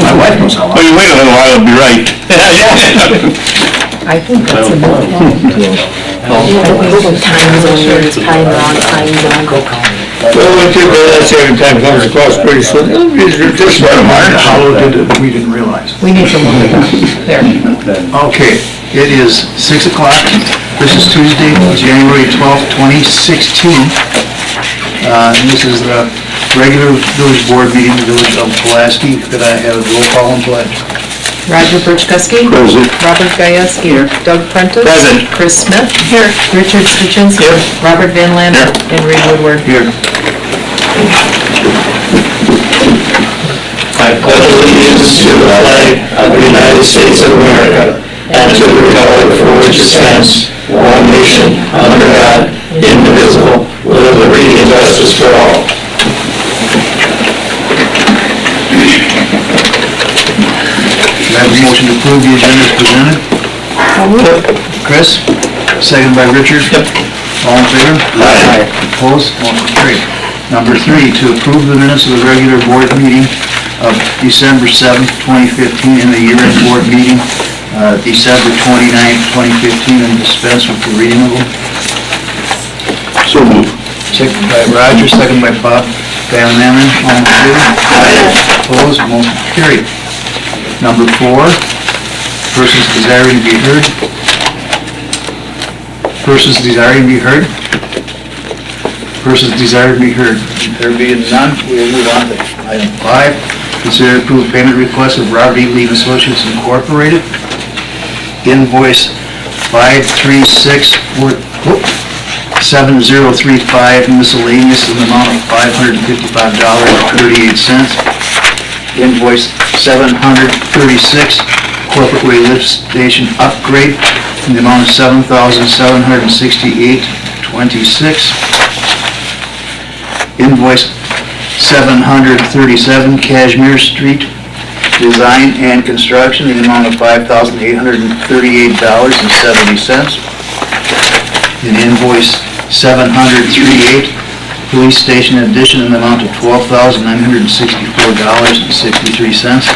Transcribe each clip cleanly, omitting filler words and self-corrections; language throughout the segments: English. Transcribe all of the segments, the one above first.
My wife knows how long. Oh, you wait a little while, it'll be right. I think that's a good one, too. Time zone, it's probably the wrong time zone. Well, that's every time it comes across pretty soon. This one, How did it, we didn't realize. We need to look at that. There. Okay, it is 6 o'clock. This is Tuesday, January 12th, 2016. And this is the regular village board meeting, the village of Pulaski. Could I have a roll call and pledge? Roger Burchkuski. Present. Robert Gajewski. Here. Doug Prentice. Present. Chris Smith. Here. Richard Styczynski. Here. Robert Van Lander. And Reed Woodward. Here. I pledge allegiance to the flag of the United States of America and to the republic for which it stands, one nation, under God, indivisible, with liberty and justice for all. Do I have a motion to approve the agenda as presented? Chris, second by Richard. Yep. All in favor? Aye. Opposed? Motion carried. Number 3, to approve the minutes of the regular board meeting of December 7th, 2015, and the year-end board meeting, December 29th, 2015, and dispense with the reading of them. So move. Second by Roger, second by Bob Van Lander. All in favor? Opposed? Motion carried. Number 4, persons desiring to be heard. Persons desiring to be heard. Persons desiring to be heard. There being none, we will move on to item 5. Consider approved payment request of Robert E. Lee Associates Incorporated. Invoice 7035 miscellaneous in the amount of $555.38. Invoice 736 corporate way lift station upgrade in the amount of $7,768.26. Invoice 737 Cashmere Street design and construction in the amount of $5,838.70. And invoice 738 police station addition in the amount of $12,964.63.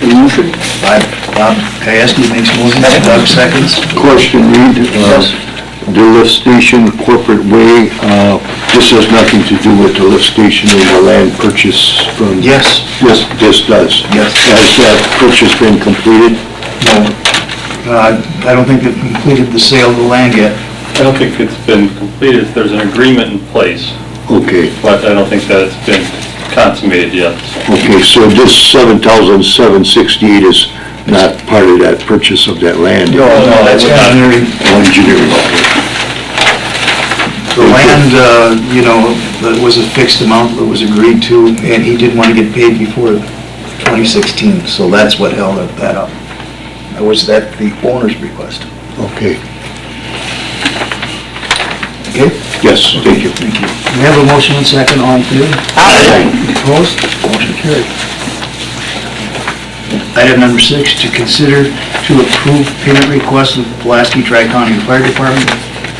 Motion? Bob Gajewski makes motion, Doug seconds. Question, Reed. Yes. The lift station corporate way, this has nothing to do with the lift station and the land purchase from... Yes. This does? Yes. Has that purchase been completed? No. I don't think they've completed the sale of the land yet. I don't think it's been completed. There's an agreement in place, Okay, but I don't think that it's been consummated yet. okay, so this 7,768 is not part of that purchase of that land? No, that's engineering. Engineering, okay. The land, that was a fixed amount that was agreed to, and he didn't want to get paid before 2016, so that's what held that up. That was the owner's request. Okay, Okay? yes, thank you. Thank you. We have a motion and second, all in favor? Aye. Opposed? Motion carried. Item number 6, to consider to approve payment request of Pulaski Tri-County Fire Department,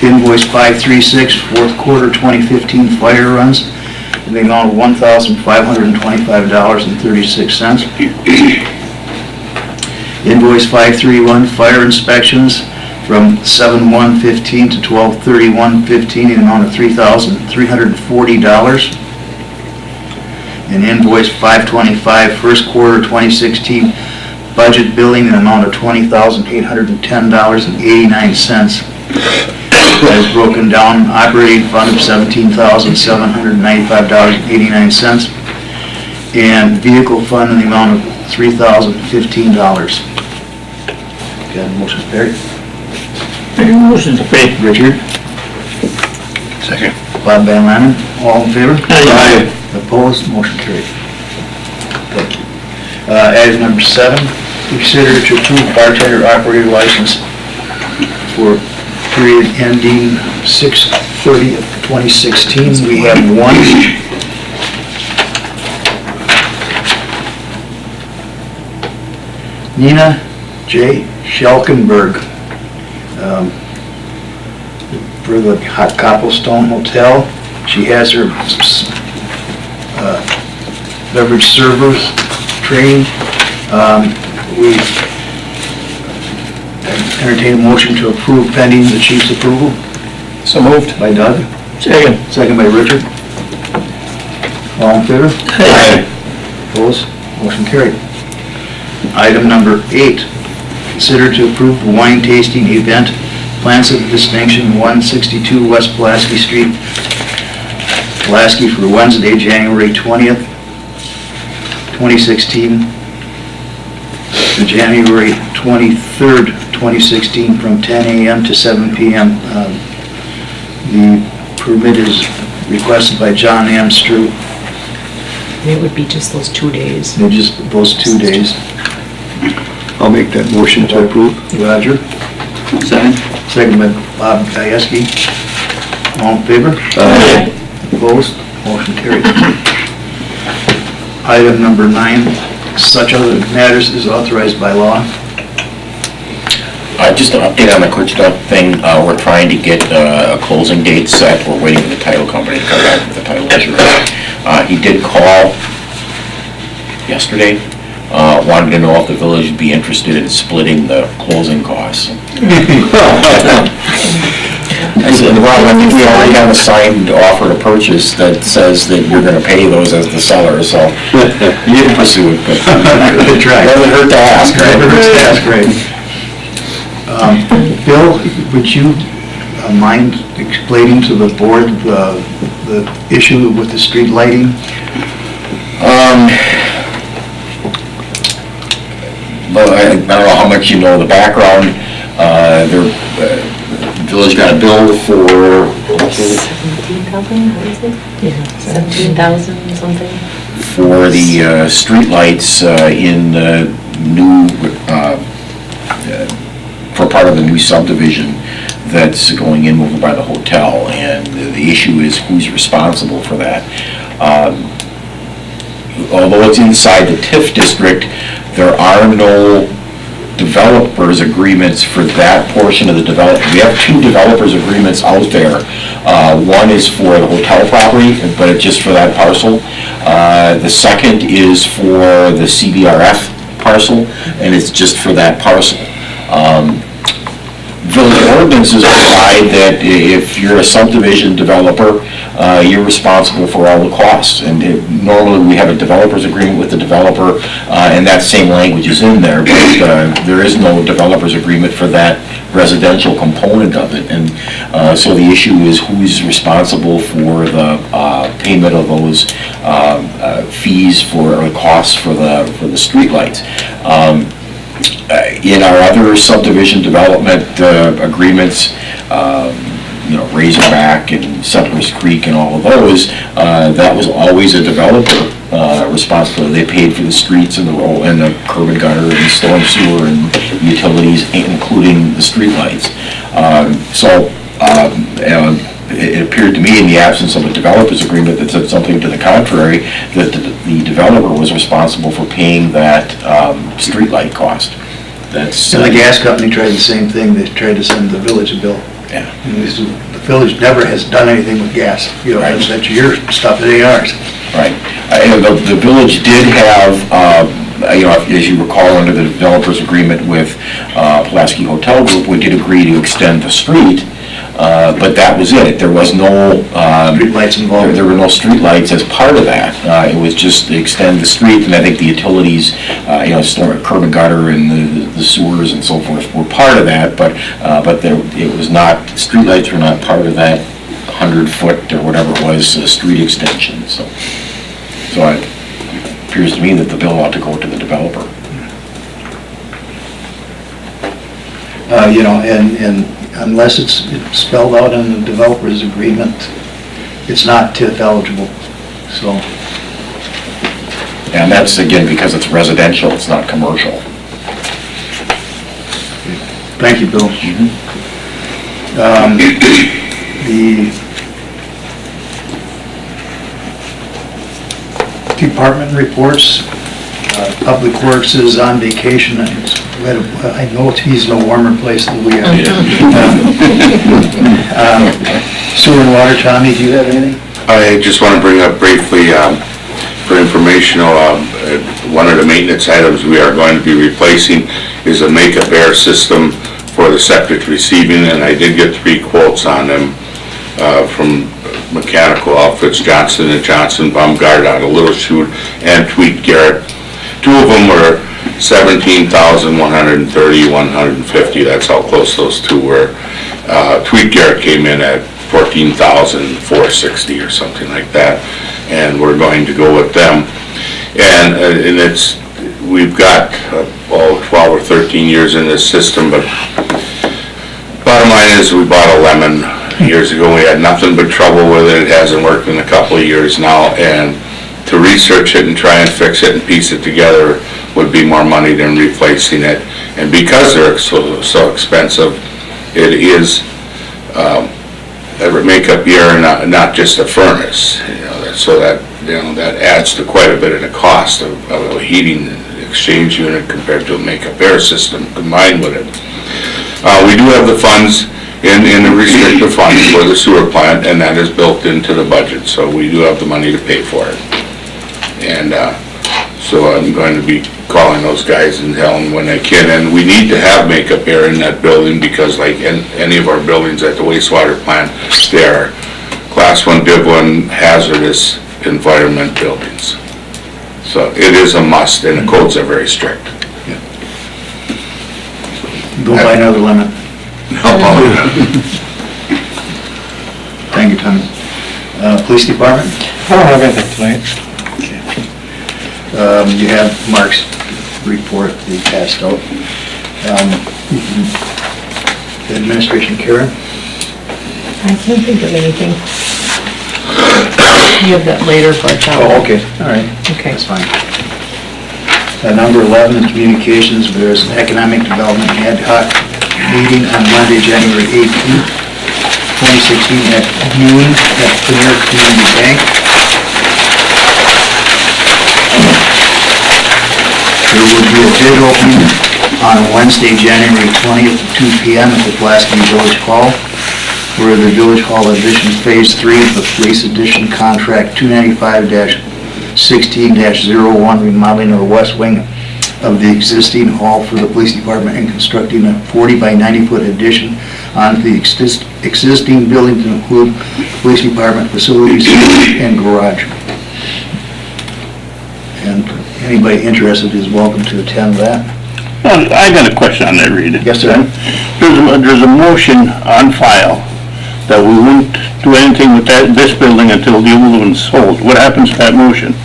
invoice 536, fourth quarter 2015 fire runs, in the amount of $1,525.36. Invoice 531, fire inspections from 7/1/15 to 12/31/15, in the amount of $3,340. And invoice 525, first quarter 2016 budget billing in the amount of $20,810.89. That is broken down, operating fund of $17,795.89, and vehicle fund in the amount of $3,015. Okay, motion carried. Motion to pay. Richard? Second. Bob Van Lander, all in favor? Aye. Opposed, motion carried. Thank you. Item number 7, consider to approve bartender operator license for period ending 6/30/2016. We have one. Nina J. Schelkenberg, for the Copplestone Hotel. She has her beverage servers training. We entertain a motion to approve pending the chief's approval. So moved. By Doug, Second. second by Richard. All in favor? Aye. Opposed? Motion carried. Item number 8, consider to approve the wine tasting event, Plans of Distinction, 162 West Pulaski Street, Pulaski, for Wednesday, January 20th, 2016, to January 23rd, 2016, from 10 a.m. to 7 p.m. The permit is requested by John Amstrew. It would be just those 2 days. They're just those 2 days. I'll make that motion to approve. Roger, Second. second by Bob Gieske. All in favor? Aye. Opposed? Motion carried. Item number 9, such other matters is authorized by law. Just an update on the quick start thing. We're trying to get a closing date set. We're waiting for the title company to come back with the title insurance. He did call yesterday, wanted to know if the village would be interested in splitting the closing costs. I said, well, I think we already have a signed offer to purchase that says that you're gonna pay those as the seller, so you can pursue it, but Good try. doesn't hurt to ask, right? Never hurts to ask, right? Bill, would you mind explaining to the board the issue with the street lighting? Well, I don't know how much you know the background. The village got a bill for 17,000, what is it? Yeah. 17,000 something? for the streetlights in the new, for part of the new subdivision that's going in over by the hotel, and the issue is who's responsible for that. Although it's inside the TIF district, there are no developers agreements for that portion of the development. We have 2 developers agreements out there. One is for the hotel property, but it's just for that parcel. The second is for the CBRF parcel, and it's just for that parcel. Village ordinances provide that if you're a subdivision developer, you're responsible for all the costs. And normally we have a developer's agreement with the developer, and that same language is in there, but there is no developer's agreement for that residential component of it. And so the issue is who's responsible for the payment of those fees for, or costs for the streetlights. In our other subdivision development agreements, Razorback and Settlers Creek and all of those, that was always a developer responsibility. They paid for the streets and the road and the curb and gutter and storm sewer and utilities, including the streetlights. It appeared to me, in the absence of a developer's agreement that said something to the contrary, that the developer was responsible for paying that streetlight cost. That's And the gas company tried the same thing, they tried to send the village a bill. Yeah. And the village never has done anything with gas, that's your stuff, it ain't ours. Right. The village did have, as you recall, under the developer's agreement with Pulaski Hotel Group, we did agree to extend the street, but that was it. There was no... Streetlights involved. There were no streetlights as part of that. It was just to extend the street, and I think the utilities, curb and gutter and the sewers and so forth were part of that, but it was not, streetlights were not part of that 100-foot or whatever it was, street extension, so it appears to me that the bill ought to go to the developer. And unless it's spelled out in the developer's agreement, it's not TIF eligible, so. And that's, again, because it's residential, it's not commercial. Thank you, Bill. The department reports, Public Works is on vacation, I know he's in a warmer place than we are. Sewer and water, Tommy, do you have anything? I just want to bring up briefly, for information, informational, one of the maintenance items we are going to be replacing is a makeup air system for the septic receiving, and I did get 3 quotes on them from mechanical outfits, Johnson & Johnson, Baumgart out of Little Chute, and Tweet Garrett. 2 of them were $17,130, $150. That's how close those 2 were. Tweet Garrett came in at $14,460 or something like that, and we're going to go with them. And we've got 12 or 13 years in this system, but bottom line is we bought a lemon years ago. We had nothing but trouble with it. It hasn't worked in a couple of years now, and to research it and try and fix it and piece it together would be more money than replacing it. And because they're so expensive, it is a makeup air, not just a furnace. So that adds to quite a bit of the cost of a heating exchange unit compared to a makeup air system combined with it. We do have the funds in the restricted funds for the sewer plant, and that is built into the budget, so we do have the money to pay for it. And so I'm going to be calling those guys and telling them when I can. And we need to have makeup air in that building because like any of our buildings at the wastewater plant, they are Class 1, Div 1 hazardous environment buildings. So it is a must, and the codes are very strict. Go buy another lemon. Thank you, Tom. Police Department? I don't have anything tonight. You have Mark's report that he passed out. Administration, Karen? I can't think of anything. You have that later, but... Oh, okay, all right. Okay. That's fine. Number 11, communications, there's an economic development ad hoc meeting on Monday, January 18th, 2016 at noon at Premier Community Bank. There will be a bid opening on Wednesday, January 20th at 2 p.m. at the Pulaski Village Hall, where the Village Hall Edition Phase 3 of the Police Edition Contract 295-16-01 remodeling of the west wing of the existing hall for the police department and constructing a 40 by 90 foot addition on the existing building to include police department facilities and garage. And anybody interested is welcome to attend that. Well, I got a question on that, Rita. Yes, sir. There's a motion on file that we won't do anything with this building until the old one's sold. What happens to that motion?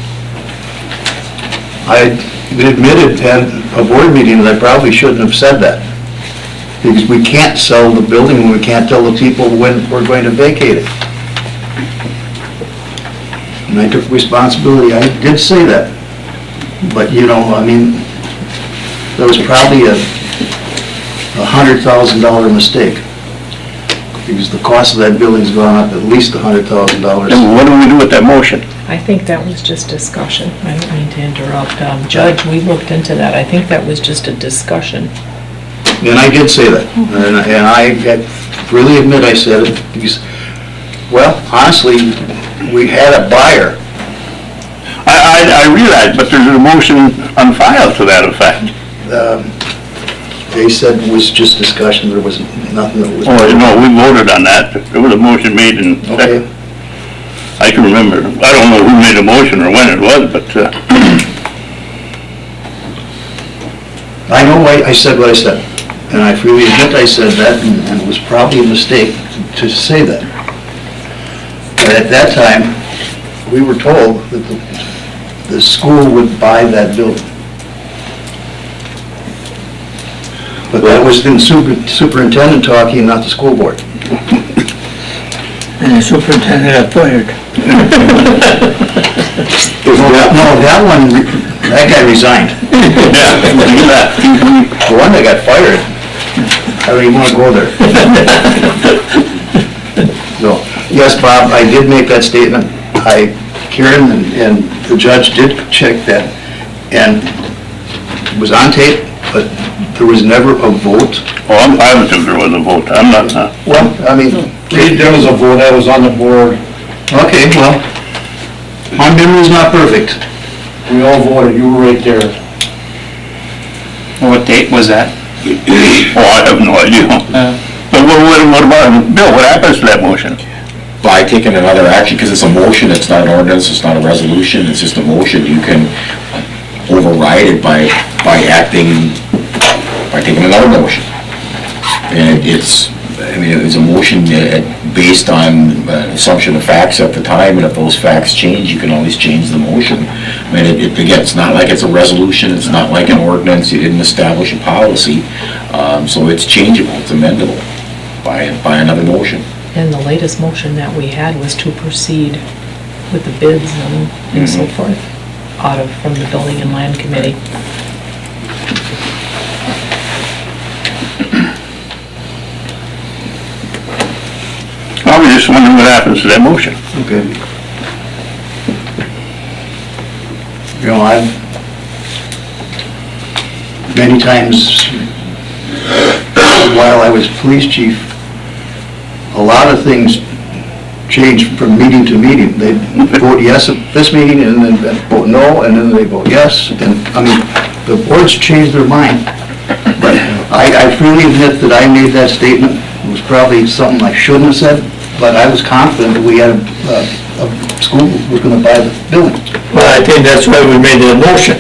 I admitted at a board meeting that I probably shouldn't have said that, because we can't sell the building and we can't tell the people when we're going to vacate it. And I took responsibility, I did say that. But, I mean, there was probably a $100,000 mistake, because the cost of that building's gone up at least $100,000. And what do we do with that motion? I think that was just discussion. I don't mean to interrupt. Judge, we looked into that. I think that was just a discussion. And I did say that, and I really admit I said it, because, well, honestly, we had a buyer. I realize, but there's a motion on file to that effect. They said it was just discussion, there was nothing that was... Oh, no, we voted on that. There was a motion made and Okay. I can remember. I don't know who made the motion or when it was, but... I know I said what I said, and I freely admit I said that, and it was probably a mistake to say that. But at that time, we were told that the school would buy that building. But that was the superintendent talking, not the school board. And the superintendent got fired. No, that guy resigned. The one that got fired, I don't even want to go there. So, yes, Bob, I did make that statement. Karen and the judge did check that, and it was on tape, but there was never a vote. Oh, I'm positive there was a vote. I'm not... Well, I mean... There was a vote, I was on the board. Okay, well, my memory's not perfect. We all voted, you were right there. What date was that? Oh, I have no idea. But what about, Bill, what happens to that motion? By taking another action, because it's a motion, it's not an ordinance, it's not a resolution, it's just a motion, you can override it by taking another motion. And it's a motion based on assumption of facts at the time, and if those facts change, you can always change the motion. Again, it's not like it's a resolution, it's not like an ordinance, you didn't establish a policy, so it's changeable, it's amendable by another motion. And the latest motion that we had was to proceed with the bids and so forth from the Building and Land Committee. I was just wondering what happens to that motion. Okay. You know, I've many times, while I was police chief, a lot of things change from meeting to meeting. They vote yes at this meeting, and then vote no, and then they vote yes, and, I mean, the boards change their mind. But I freely admit that I made that statement. It was probably something I shouldn't have said, but I was confident that we had a school that was gonna buy the building. Well, I think that's why we made the motion.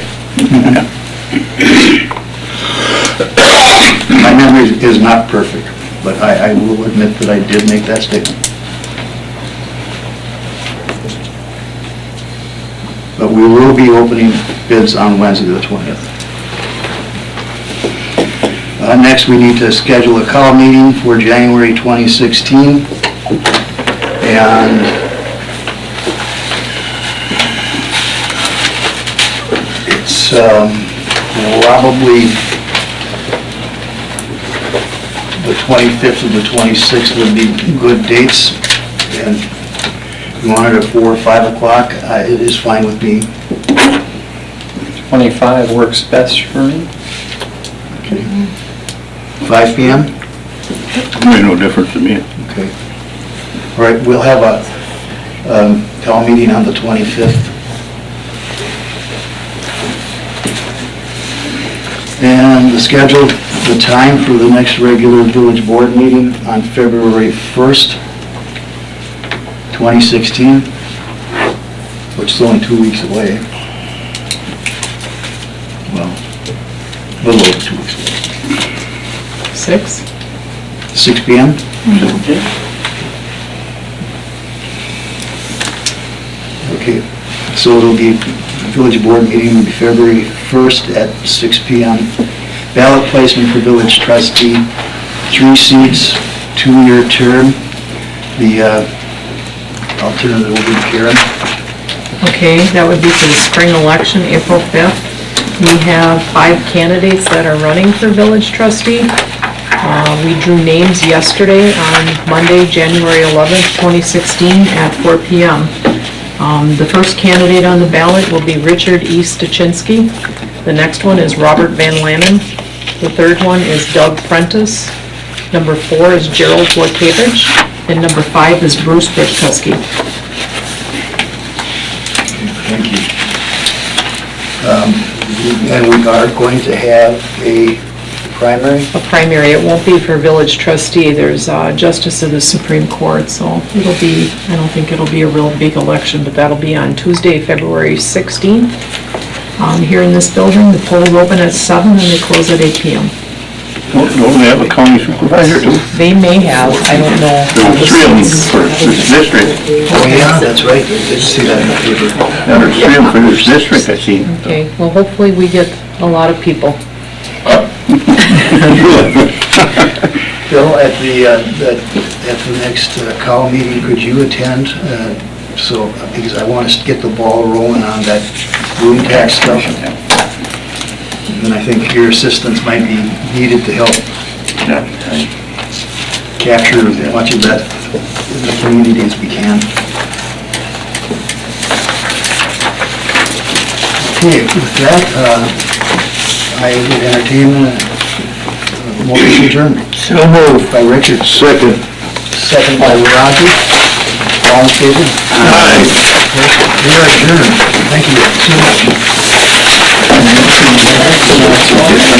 My memory is not perfect, but I will admit that I did make that statement. But we will be opening bids on Wednesday, the 20th. Next, we need to schedule a call meeting for January 2016. And it's probably the 25th and the 26th would be good dates. And if you want it at 4 or 5 o'clock, it is fine with me. 25 works best for me. Okay. 5 p.m.? Made no difference to me. Okay. All right, we'll have a call meeting on the 25th. And schedule the time for the next regular village board meeting on February 1st, 2016, which is only 2 weeks away. Well, a little over 2 weeks away. 6? 6 p.m.? Okay, so it'll be, village board meeting will be February 1st at 6 p.m. Ballot placement for village trustee, 3 seats, 2-year term. The alternative will be Karen. Okay, that would be for the spring election, April 5th. We have 5 candidates that are running for village trustee. We drew names yesterday on Monday, January 11th, 2016 at 4 p.m. The first candidate on the ballot will be Richard E. Stachinsky. The next one is Robert Van Lannen. The third one is Doug Prentice. Number 4 is Gerald Wojciewicz. And number 5 is Bruce Britkuski. Thank you. And we are going to have a primary? A primary. It won't be for village trustee. There's Justice of the Supreme Court, so it'll be, I don't think it'll be a real big election, but that'll be on Tuesday, February 16th. Here in this building, the polls open at 7 and they close at 8 p.m. Don't they have a county supervisor too? They may have, I don't know. There's 3 of them for this district. Oh, yeah, that's right. I did see that in the paper. Yeah, there's 3 of them for this district, I see. Okay, well, hopefully we get a lot of people. Bill, at the next call meeting, could you attend? Because I want to get the ball rolling on that room tax stuff. And I think your assistance might be needed to help capture as much of that in the community as we can. Okay, with that, I would entertain a motion to adjourn. So moved. By Richard. Second. Second by Roger. All in favor? Aye. We are adjourned. Thank you so much. Huh?